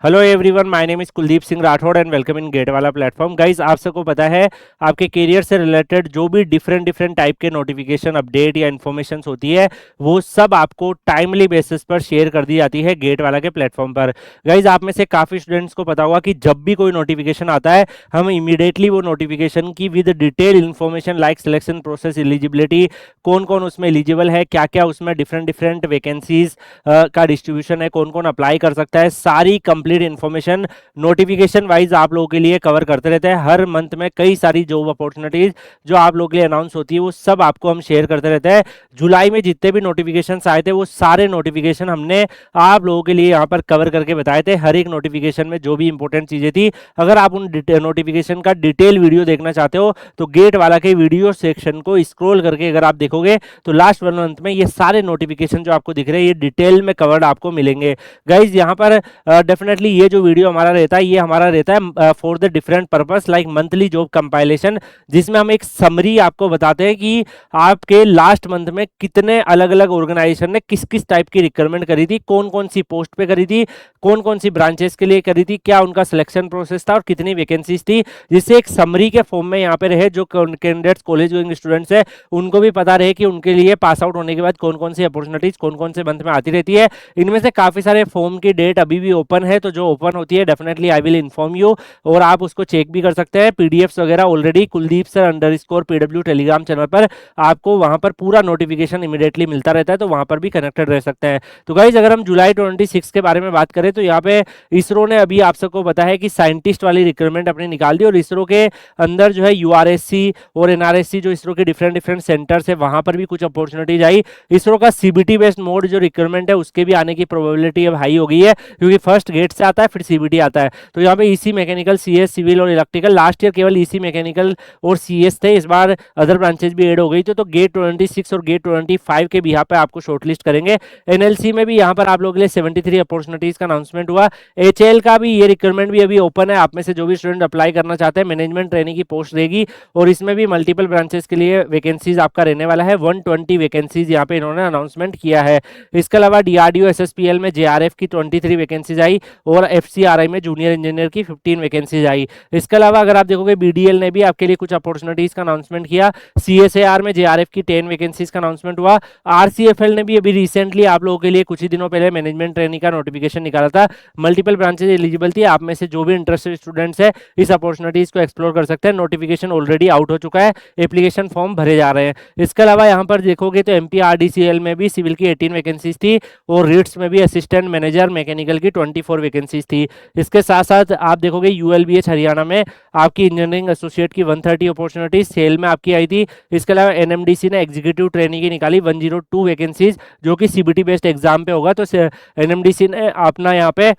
Hello everyone, my name is Kuldeep Singh Rathore and welcome in GATE Wallah platform. Guys, आप सबको पता है आपके करियर से रिलेटेड जो भी डिफरेंट डिफरेंट टाइप के नोटिफिकेशन अपडेट या इन्फॉर्मेशन होती है वो सब आपको टाइमली बेसिस पर शेयर कर दी जाती है गेट वाला के प्लेटफॉर्म पर। गाइस, आप में से काफ़ी स्टूडेंट्स को पता होगा कि जब भी कोई नोटिफिकेशन आता है हम इमीडिएटली वो नोटिफिकेशन की with detail information like selection process, eligibility, कौन कौन उसमें एलिजिबल है, क्या क्या उसमें डिफरेंट डिफरेंट वैकेंसीज का डिस्ट्रीब्यूशन है, कौन कौन अप्लाई कर सकता है, सारी कंप्लीट इन्फॉर्मेशन नोटिफिकेशन वाइज आप लोगों के लिए कवर करते रहते हैं। हर मंथ में कई सारी जॉब अपॉर्चुनिटीज जो आप लोगों के लिए अनाउंस होती है वो सब आपको हम शेयर करते रहते हैं। जुलाई में जितने भी नोटिफिकेशन आए थे वो सारे नोटिफिकेशन हमने आप लोगों के लिए यहाँ पर कवर करके बताए थे। हर एक नोटिफिकेशन में जो भी इंपॉर्टेंट चीजें थी, अगर आप उन नोटिफिकेशन का डिटेल वीडियो देखना चाहते हो तो गेट वाला के वीडियो सेक्शन को स्क्रॉल करके अगर आप देखोगे तो लास्ट 1 मंथ में ये सारे नोटिफिकेशन जो आपको दिख रहे हैं ये डिटेल में कवर्ड आपको मिलेंगे। गाइज, यहाँ पर डेफिनेटली ये जो वीडियो हमारा रहता है ये हमारा रहता है for the different purpose like monthly job compilation, जिसमें हम एक समरी आपको बताते हैं कि आपके लास्ट मंथ में कितने अलग अलग ऑर्गेनाइजेशन ने किस किस टाइप की रिक्वायरमेंट करी थी, कौन कौन सी पोस्ट पे करी थी, कौन कौन सी ब्रांचेस के लिए करी थी, क्या उनका सिलेक्शन प्रोसेस था और कितनी वैकेंसीज थी, जिससे एक समरी के फॉर्म में यहाँ पे रहे जो कैंडिडेट्स कॉलेज गोइंग स्टूडेंट्स है उनको भी पता रहे कि उनके लिए पास आउट होने के बाद कौन कौन सी अपॉर्चुनिटीज कौन कौन से मंथ में आती रहती है। इनमें से काफी सारे फॉर्म की डेट अभी भी ओपन है, तो जो ओपन होती है definitely I will inform you और आप उसको चेक भी कर सकते हैं। पीडीएफ्स वगैरह already Kuldeep sir underscore PW Telegram channel पर आपको वहां पर पूरा नोटिफिकेशन इमीडिएटली मिलता रहता है, तो वहां पर भी कनेक्टेड रह सकते हैं। तो गाइज, अगर हम जुलाई 26 के बारे में बात करें तो यहाँ पे इसरो ने अभी आप सबको पता है कि साइंटिस्ट वाली रिक्वायरमेंट अपनी निकाल दी और इसरो के अंदर जो है यूआरएससी और एनआरएससी जो इसरो के डिफरेंट डिफरेंट सेंटर्स है वहां पर भी कुछ अपॉर्चुनिटीज आई। इसरो का सीबीटी बेस्ड मोड जो रिक्वायरमेंट है उसके भी आने की प्रोबेबिलिटी अब हाई हो गई है, क्योंकि फर्स्ट गेट से आता है फिर सीबीटी आता है। तो यहाँ पे ईसी मैकेनिकल, सीएस सिविल और इलेक्ट्रिकल, लास्ट ईयर केवल ईसी मैकेनिकल और सीएस थे, इस बार अदर ब्रांचेस भी ऐड हो गई। तो गेट 26 और गेट 25 के भी यहाँ पे आपको शॉर्टलिस्ट करेंगे। एनएलसी में भी यहाँ पर आप लोगों के लिए 73 अपॉर्चुनिटीज का अनाउंसमेंट हुआ। एचएएल का भी ये रिक्वायरमेंट भी अभी ओपन है, आप में से जो भी स्टूडेंट अप्लाई करना चाहते हैं मैनेजमेंट ट्रेनिंग की पोस्ट रहेगी और इसमें भी मल्टीपल ब्रांचेस के लिए वैकेंसीज आपका रहने वाला है। 120 वैकेंसीज यहाँ पे इन्होंने अनाउंसमेंट किया है। इसके अलावा डीआरडीओ एसएसपीएल में जेआरएफ की 23 वैकेंसीज आई और एफसीआरआई में जूनियर इंजीनियर की 15 वैकेंसीज आई। इसके अलावा अगर आप देखोगे बीडीएल ने भी आपके लिए कुछ अपॉर्चुनिटीज का अनाउंसमेंट किया। सीएसएआर में जेआरएफ की 10 वैकेंसीज का अनाउंसमेंट हुआ। आरसीएफएल ने भी अभी रिसेंटली आप लोगों के लिए कुछ ही दिनों पहले मैनेजमेंट ट्रेनिंग का नोटिफिकेशन निकाला था। मल्टीपल ब्रांचेज एलिजिबल थी, आप में से जो भी इंटरेस्टेड स्टूडेंट्स है इस अपॉर्चुनिटीज को एक्सप्लोर कर सकते हैं। नोटिफिकेशन ऑलरेडी आउट हो चुका है, एप्लीकेशन फॉर्म भरे जा रहे हैं। इसके अलावा यहाँ पर देखोगे तो एमपीआरडीसीएल में भी सिविल की 18 वैकेंसीज थी और रीट्स में भी असिस्टेंट मैनेजर मैकेनिकल की 24 वैकेंसीज थी। इसके साथ साथ आप देखोगे यूएलबीएच हरियाणा में आपकी इंजीनियरिंग एसोसिएट की 130 अपॉर्चुनिटीज सेल में आपकी आई थी। इसके अलावा एनएमडीसी ने एग्जीक्यूटिव ट्रेनिंग की निकाली 102 वैकेंसीज, जो कि सीबीटी बेस्ड एग्जाम पे होगा। तो एनएमडीसी ने अपना यहाँ पे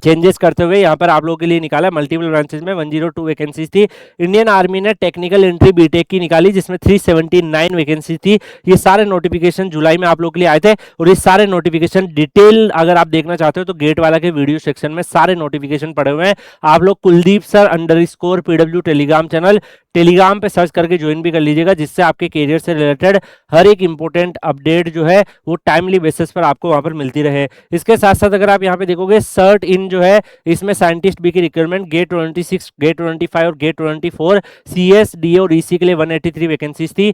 चेंजेस करते हुए यहाँ पर आप लोगों के लिए निकाला। मल्टीपल ब्रांचेस में 102 वैकेंसीज थी। इंडियन आर्मी ने टेक्निकल एंट्री बीटेक की निकाली जिसमें 379 वैकेंसी थी। ये सारे नोटिफिकेशन जुलाई में आप लोगों के लिए आए थे और ये सारे नोटिफिकेशन डिटेल अगर आप देखना चाहते हो तो गेट वाला के वीडियो सेक्शन में सारे नोटिफिकेशन पड़े हुए हैं। आप लोग Kuldeep sir underscore PW Telegram channel Telegram पे सर्च करके ज्वाइन भी कर लीजिएगा, जिससे आपके करियर से रिलेटेड हर एक इंपॉर्टेंट अपडेट जो है वो टाइमली बेसिस पर आपको वहां पर मिलती रहे। इसके साथ साथ अगर आप यहाँ पे देखोगे सर्ट इन जो है इसमें साइंटिस्ट बी की रिक्वायरमेंट गेट 26, गेट 25 और गेट 24 सीएस डी और ईसी के लिए 183 वैकेंसीज थी।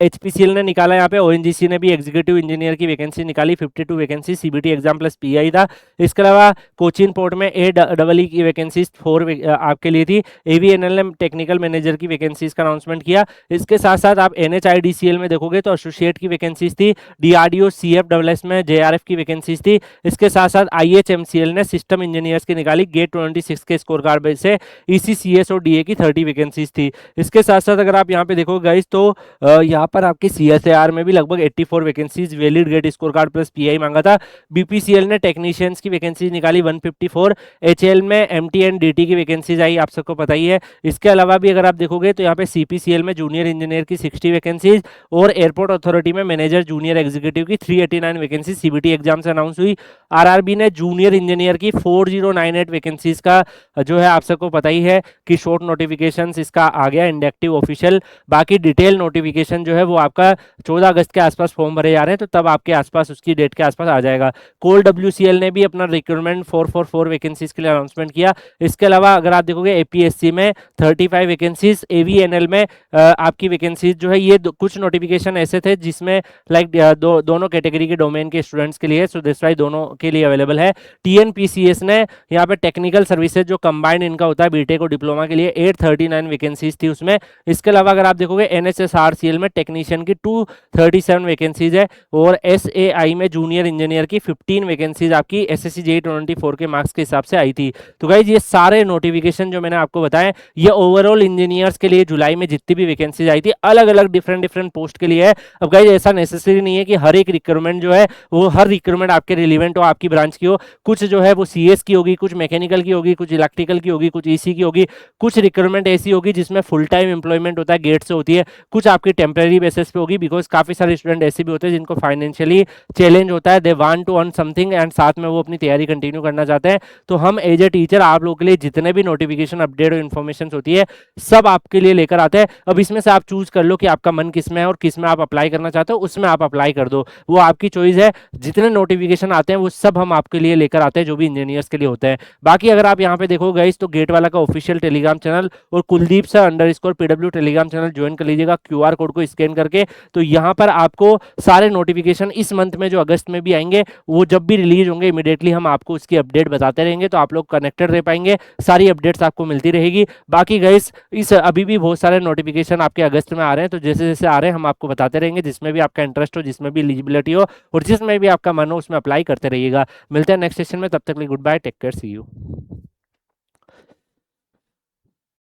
एचपीसीएल ने निकाला, यहाँ पे ओएनजीसी ने भी एग्जीक्यूटिव इंजीनियर की वैकेंसी निकाली 52 vacancy, CBT exam plus pi था। इसके अलावा कोचिन पोर्ट में एडब्ल्यू की वैकेंसीज 4 आपके लिए थी। एवीएनएल ने टेक्निकल मैनेजर की वैकेंसीज का अनाउंसमेंट किया। इसके साथ साथ आप एनएचआईडीसीएल में देखोगे तो एसोसिएट की वैकेंसीज थी। डीआरडीओ सीएफडब्ल्यूएस में जेआरएफ की वैकेंसीज थी। इसके साथ साथ आईएचएमसीएल ने सिस्टम इंजीनियर्स की निकाली गेट 26 के स्कोर कार्ड बेस से। ईसीसीएस और डीए की 30 वैकेंसीज थी। इसके साथ साथ अगर आप यहाँ पे देखोगे गाइस तो यहाँ पर आपकी सीएसएआर में भी लगभग 84 vacancies valid GATE score card plus PI मांगा था। बीपीसीएल ने टेक्नीशियंस की वैकेंसीज निकाली 154। एचएएल में एमटी एंड डीटी की वैकेंसीज आई, आप सबको पता ही है। इसके अलावा भी अगर आप देखोगे तो यहाँ पे सीपीसीएल में जूनियर इंजीनियर की 60 वैकेंसीज और एयरपोर्ट अथॉरिटी में मैनेजर जूनियर एग्जीक्यूटिव की 389 वैकेंसी सीबीटी एग्जाम से अनाउंस हुई। आरआरबी ने जूनियर इंजीनियर की 4098 वैकेंसीज का जो है आप सबको पता ही है कि शॉर्ट नोटिफिकेशन इसका आ गया इंडेक्टिव ऑफिशियल। बाकी डिटेल नोटिफिकेशन जो है है वो आपका 14 अगस्त के आसपास फॉर्म भरे जा रहे हैं, तो तब आपके आसपास उसकी डेट के आसपास आ जाएगा। कोल डब्ल्यूसीएल ने भी अपना रिक्रूटमेंट 444 वैकेंसीज के लिए अनाउंसमेंट किया। इसके अलावा अगर आप देखोगे एपीएससी में 35 वैकेंसीज, एवीएनएल में आपकी वैकेंसीज जो है ये कुछ नोटिफिकेशन ऐसे थे जिसमें लाइक दोनों कैटेगरी के डोमेन के स्टूडेंट्स के लिए, सो दिस वाई दोनों के लिए अवेलेबल है। टीएनपीसीएस ने यहाँ पे टेक्निकल सर्विसेज जो कंबाइंड इनका होता है बीटेक और डिप्लोमा के लिए 839 वैकेंसीज थी उसमें। इसके अलावा अगर आप देखोगे एनएचएसआरसीएल में टेक्नीशियन की 237 वैकेंसीज है, और एसएआई में जूनियर इंजीनियर की 15 वैकेंसीज आपकी एसएससी जेई 24 के मार्क्स के हिसाब से आई थी। तो गाइज ये सारे नोटिफिकेशन जो मैंने आपको बताए ये ओवरऑल इंजीनियर्स के लिए जुलाई में जितनी भी वैकेंसीज आई थी अलग अलग डिफरेंट पोस्ट के लिए है। अब गाइज ऐसा नेसेसरी नहीं है कि हर एक रिक्रूटमेंट जो है वो हर रिक्रूटमेंट आपके रिलेवेंट हो, आपकी ब्रांच की हो। कुछ जो है वो सीएस की होगी, कुछ मैकेनिकल की होगी, कुछ इलेक्ट्रिकल की होगी, कुछ ईसी की होगी, कुछ रिक्रूटमेंट ऐसी होगी जिसमें फुल टाइम एम्प्लॉयमेंट होता है, गेट से होती है, कुछ आपकी टेम्परेरी बेसिस पे होगी, बिकॉज काफी सारे स्टूडेंट ऐसे भी होते हैं जिनको फाइनेंशियली चैलेंज होता है, they want to earn something and साथ में वो अपनी तैयारी कंटिन्यू करना चाहते हैं। तो हम एज ए टीचर आप लोगों के लिए जितने भी नोटिफिकेशन अपडेट और इन्फॉर्मेशन होती है सब आपके लिए लेकर आते हैं। अब इसमें से आप चूज कर लो कि आपका मन किस में है और किस में आप अप्लाई करना चाहते हो, उसमें आप अप्लाई कर दो, वो आपकी चॉइस है। जितने नोटिफिकेशन आते हैं वो सब हम आपके लिए लेकर आते हैं जो भी इंजीनियर्स के लिए होते हैं। बाकी अगर आप यहाँ पे देखो गाइस तो गेट वाला का ऑफिशियल टेलीग्राम चैनल और Kuldeep sir underscore PW Telegram channel join कर लीजिएगा क्यूआर कोड को स्कैन करके। तो यहाँ पर आपको सारे नोटिफिकेशन इस मंथ में जो अगस्त में भी आएंगे वो जब भी रिलीज होंगे इमीडिएटली हम आपको उसकी अपडेट बताते रहेंगे, तो आप लोग कनेक्टेड रह पाएंगे, सारी अपडेट्स आपको मिलती रहेगी। बाकी गाइस इस अभी भी बहुत सारे नोटिफिकेशन आपके अगस्त में आ रहे हैं, तो जैसे जैसे आ रहे हैं हम आपको बताते रहेंगे, जिसमें भी आपका इंटरेस्ट हो, जिसमें भी एलिजिबिलिटी हो और जिसमें भी आपका मन हो उसमें अप्लाई करते रहिएगा। मिलते हैं नेक्स्ट सेशन में, तब तक के लिए good bye, take care, see you.